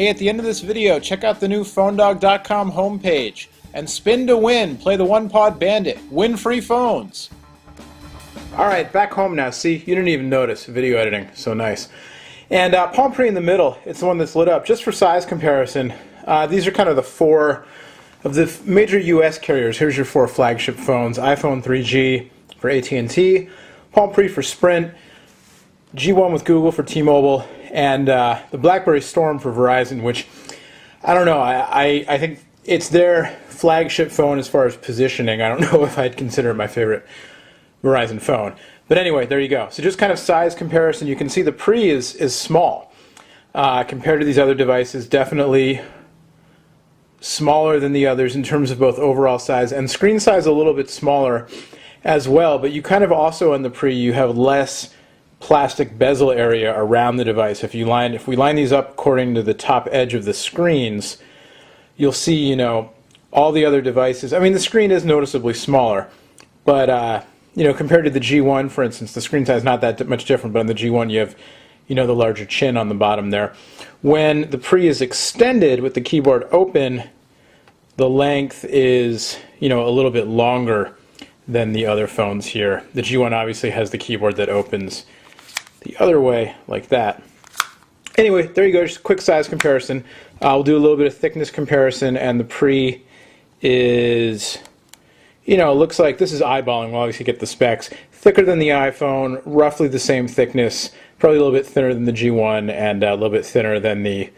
Hey, at the end of this video, check out the new PhoneDog.com homepage. And spin to win. Play the OnePod Bandit. Win free phones. Alright, back home now. See, you didn't even notice. Video editing. So nice. And Palm Pre in the middle. It's the one that's lit up. Just for size comparison, these are kind of the four of the major US carriers. Here's your four flagship phones. iPhone 3G for AT&T, Palm Pre for Sprint, G1 with Google for T-Mobile, and the BlackBerry Storm for Verizon, which, I don't know, I think it's their flagship phone as far as positioning. I don't know if I'd consider it my favorite Verizon phone. But anyway, there you go. So just kind of size comparison. You can see the Pre is small compared to these other devices. Definitely smaller than the others in terms of both overall size and screen size, a little bit smaller as well. But you kind of also on the Pre, you have less plastic bezel area around the device. If we line these up according to the top edge of the screens, you'll see, you know, all the other devices. I mean, the screen is noticeably smaller, but you know, compared to the G1, for instance, the screen size is not that much different. But on the G1, you have, you know, the larger chin on the bottom there. When the Pre is extended with the keyboard open, the length is, you know, a little bit longer than the other phones here. The G1 obviously has the keyboard that opens the other way like that. Anyway, there you go, just a quick size comparison. We'll do a little bit of thickness comparison, and the Pre is, you know, looks like, this is eyeballing, we'll obviously get the specs, thicker than the iPhone, roughly the same thickness, probably a little bit thinner than the G1, and a little bit thinner than the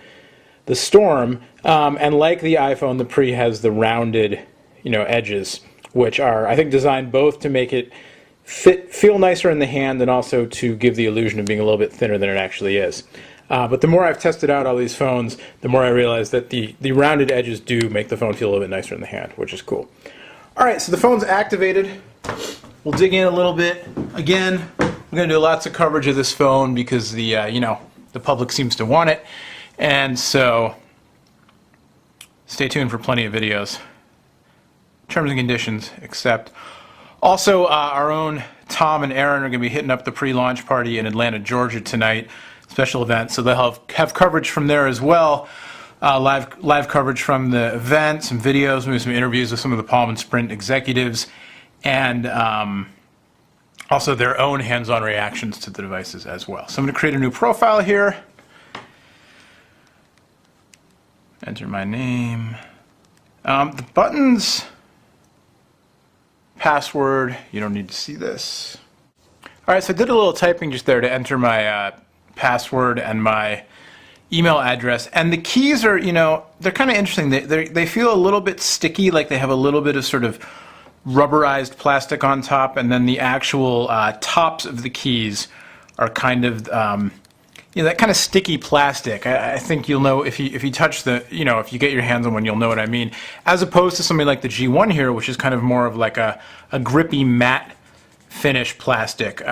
Storm. And like the iPhone, the Pre has the rounded, you know, edges, which are, I think, designed both to make it feel nicer in the hand and also to give the illusion of being a little bit thinner than it actually is. But the more I've tested out all these phones, the more I realize that the rounded edges do make the phone feel a little bit nicer in the hand, which is cool. Alright, so the phone's activated. We'll dig in a little bit. Again, we're going to do lots of coverage of this phone because the, you know, the public seems to want it. And so, stay tuned for plenty of videos. Terms and conditions, except. Also, our own Tom and Aaron are going to be hitting up the pre-launch party in Atlanta, Georgia tonight. Special event, so they'll have coverage from there as well. Live coverage from the event, some videos, maybe some interviews with some of the Palm and Sprint executives, and also their own hands-on reactions to the devices as well. So I'm going to create a new profile here. Enter my name. The buttons, password, you don't need to see this. Alright, so I did a little typing just there to enter my password and my email address, and the keys are, you know, they're kind of interesting. They feel a little bit sticky, like they have a little bit of sort of rubberized plastic on top, and then the actual tops of the keys are kind of you know, that kind of sticky plastic. I think you'll know if you touch the, you know, if you get your hands on one, you'll know what I mean. As opposed to something like the G1 here, which is kind of more of like a grippy matte finish plastic.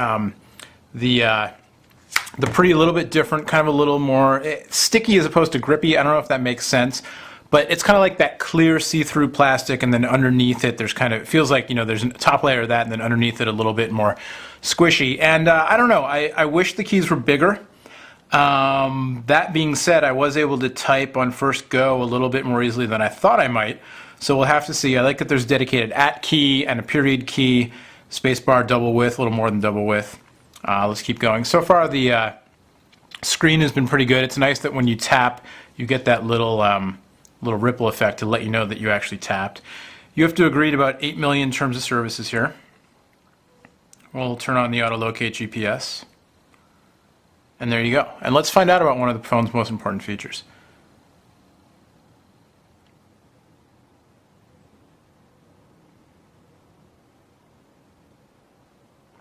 The Pre a little bit different, kind of a little more sticky as opposed to grippy. I don't know if that makes sense, but it's kind of like that clear see-through plastic, and then underneath it there's kind of, it feels like, you know, there's a top layer of that, and then underneath it a little bit more squishy. And I don't know, I wish the keys were bigger. That being said, I was able to type on first go a little bit more easily than I thought I might, so we'll have to see. I like that there's dedicated at key and a period key, spacebar double width, a little more than double width. Let's keep going. So far the screen has been pretty good. It's nice that when you tap, you get that little ripple effect to let you know that you actually tapped. You have to agree to about 8 million terms of services here. We'll turn on the auto locate GPS. And there you go. And let's find out about one of the phone's most important features.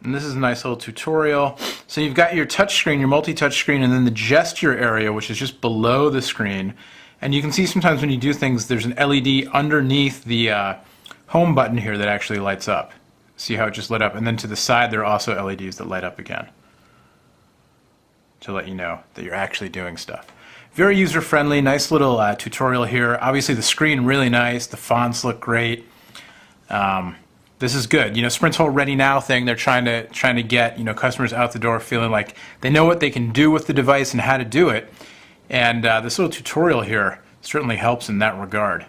And this is a nice little tutorial. So you've got your touch screen, your multi-touch screen, and then the gesture area, which is just below the screen. And you can see sometimes when you do things, there's an LED underneath the home button here that actually lights up. See how it just lit up? And then to the side, there are also LEDs that light up again to let you know that you're actually doing stuff. Very user-friendly, nice little tutorial here. Obviously the screen really nice, the fonts look great. This is good. You know, Sprint's whole Ready Now thing, they're trying to get, you know, customers out the door feeling like they know what they can do with the device and how to do it. And this little tutorial here certainly helps in that regard.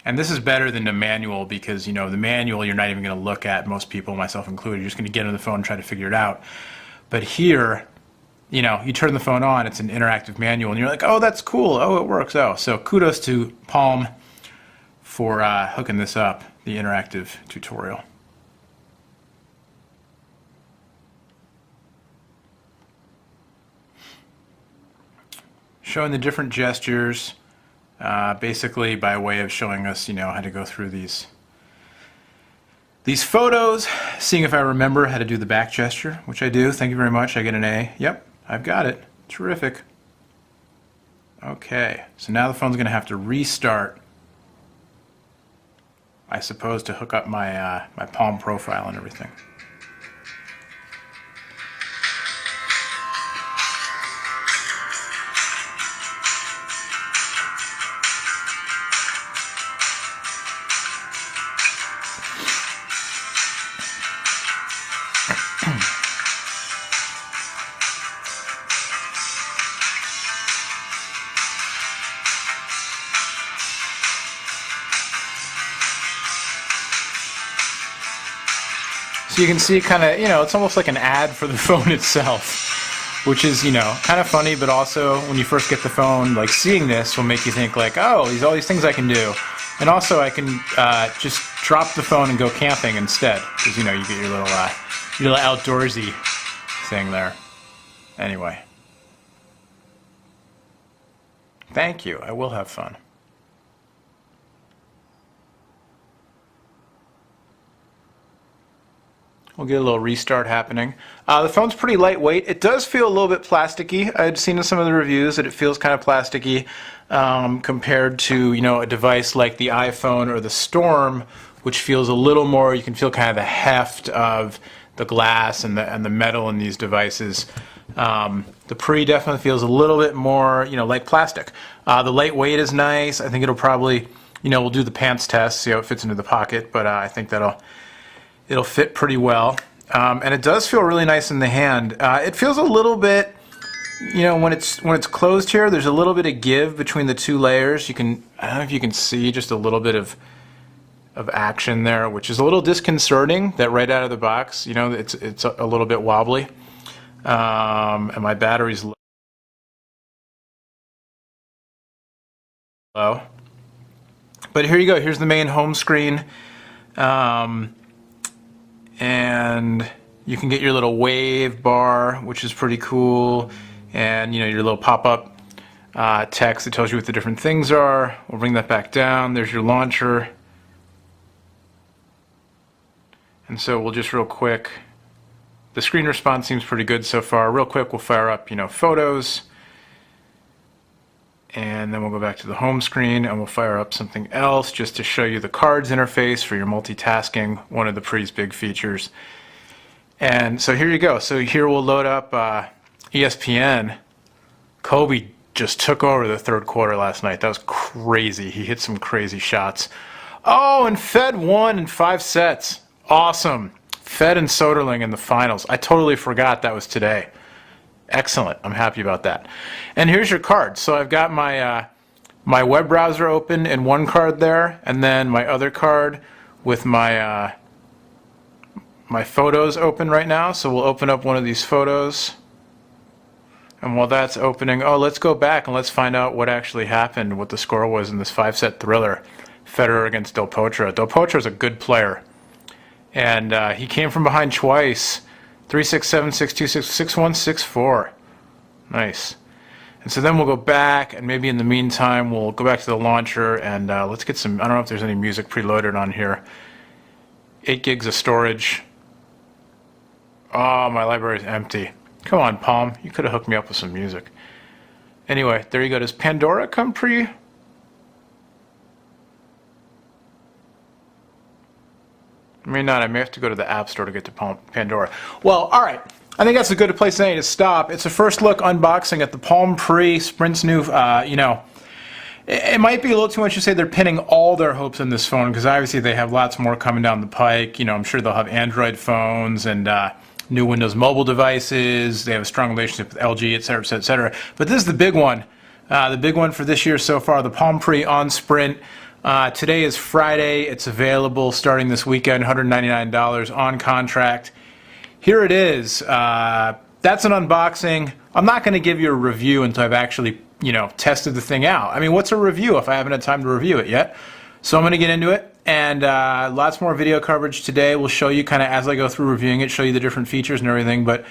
And this is better than the manual because, you know, the manual you're not even going to look at, most people, myself included. You're just going to get on the phone and try to figure it out. But here, you know, you turn the phone on, it's an interactive manual, and you're like, oh, that's cool. Oh, it works. Oh, so kudos to Palm for hooking this up, the interactive tutorial. Showing the different gestures. Basically by way of showing us, you know, how to go through these photos, seeing if I remember how to do the back gesture, which I do. Thank you very much. I get an A. Yep, I've got it. Terrific. Okay, so now the phone's going to have to restart, I suppose, to hook up my my Palm profile and everything. So you can see kind of, you know, it's almost like an ad for the phone itself, which is, you know, kind of funny, but also when you first get the phone, like seeing this will make you think like, oh, there's all these things I can do. And also I can just drop the phone and go camping instead, because, you know, you get your little outdoorsy thing there. Anyway. Thank you. I will have fun. We'll get a little restart happening. The phone's pretty lightweight. It does feel a little bit plasticky. I'd seen in some of the reviews that it feels kind of plasticky compared to, you know, a device like the iPhone or the Storm, which feels a little more, you can feel kind of the heft of the glass and the metal in these devices. The Pre definitely feels a little bit more, you know, like plastic. The lightweight is nice. I think it'll probably, you know, we'll do the pants test, see how it fits into the pocket, but I think it'll fit pretty well. And it does feel really nice in the hand. It feels a little bit, you know, when it's closed here, there's a little bit of give between the two layers. I don't know if you can see just a little bit of action there, which is a little disconcerting that right out of the box, you know, it's a little bit wobbly. And my battery's low. But here you go, here's the main home screen. And you can get your little wave bar, which is pretty cool, and, you know, your little pop-up text that tells you what the different things are. We'll bring that back down. There's your launcher. And so we'll just real quick, the screen response seems pretty good so far. Real quick, we'll fire up, you know, photos, and then we'll go back to the home screen and we'll fire up something else just to show you the cards interface for your multitasking, one of the Pre's big features. And so here you go. So here we'll load up ESPN. Kobe just took over the third quarter last night. That was crazy. He hit some crazy shots. Oh, and Fed won in 5 sets. Awesome. Fed and Soderling in the finals. I totally forgot that was today. Excellent. I'm happy about that. And here's your card. So I've got my my web browser open in one card there, and then my other card with my my photos open right now. So we'll open up one of these photos. And while that's opening, oh, let's go back and let's find out what actually happened, what the score was in this 5-set thriller, Federer against Del Potro. Del Potro's a good player, and he came from behind twice. 3-6, 7-6, 2-6, 6-1, 6-4. Nice. And so then we'll go back, and maybe in the meantime we'll go back to the launcher and let's get some, I don't know if there's any music preloaded on here. 8 gigs of storage. Oh, my library is empty. Come on, Palm. You could have hooked me up with some music. Anyway, there you go. Does Pandora come pre? I may not. I may have to go to the App Store to get to Pandora. Well, all right. I think that's a good place to stop. It's a first look unboxing at the Palm Pre, Sprint's new, you know, it might be a little too much to say they're pinning all their hopes in this phone, because obviously they have lots more coming down the pike. You know, I'm sure they'll have Android phones and new Windows mobile devices. They have a strong relationship with LG, etc., etc., etc. But this is the big one. The big one for this year so far, the Palm Pre on Sprint. Today is Friday. It's available starting this weekend, $199 on contract. Here it is. That's an unboxing. I'm not going to give you a review until I've actually, tested the thing out. I mean, what's a review if I haven't had time to review it yet? So I'm going to get into it, and lots more video coverage today. We'll show you kind of as I go through reviewing it, show you the different features and everything. But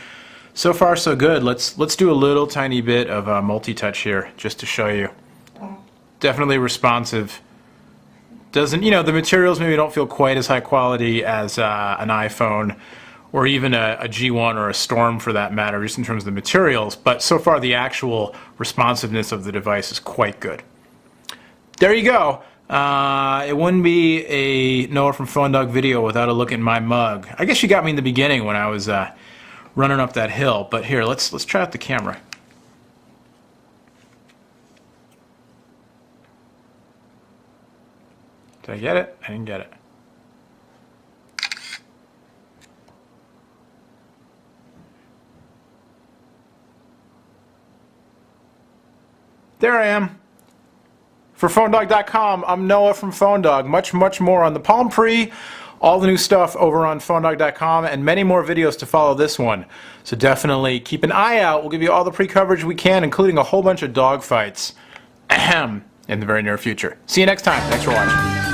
so far, so good. Let's do a little tiny bit of multi-touch here just to show you. Definitely responsive. Doesn't, the materials maybe don't feel quite as high quality as an iPhone or even a G1 or a Storm for that matter, just in terms of the materials. But so far, the actual responsiveness of the device is quite good. There you go. It wouldn't be a Noah from Phone Dog video without a look at my mug. I guess you got me in the beginning when I was running up that hill. But here, let's try out the camera. Did I get it? I didn't get it. There I am. For PhoneDog.com, I'm Noah from Phone Dog. Much, much more on the Palm Pre, all the new stuff over on PhoneDog.com, and many more videos to follow this one. So definitely keep an eye out. We'll give you all the pre-coverage we can, including a whole bunch of dog fights in the very near future. See you next time. Thanks for watching.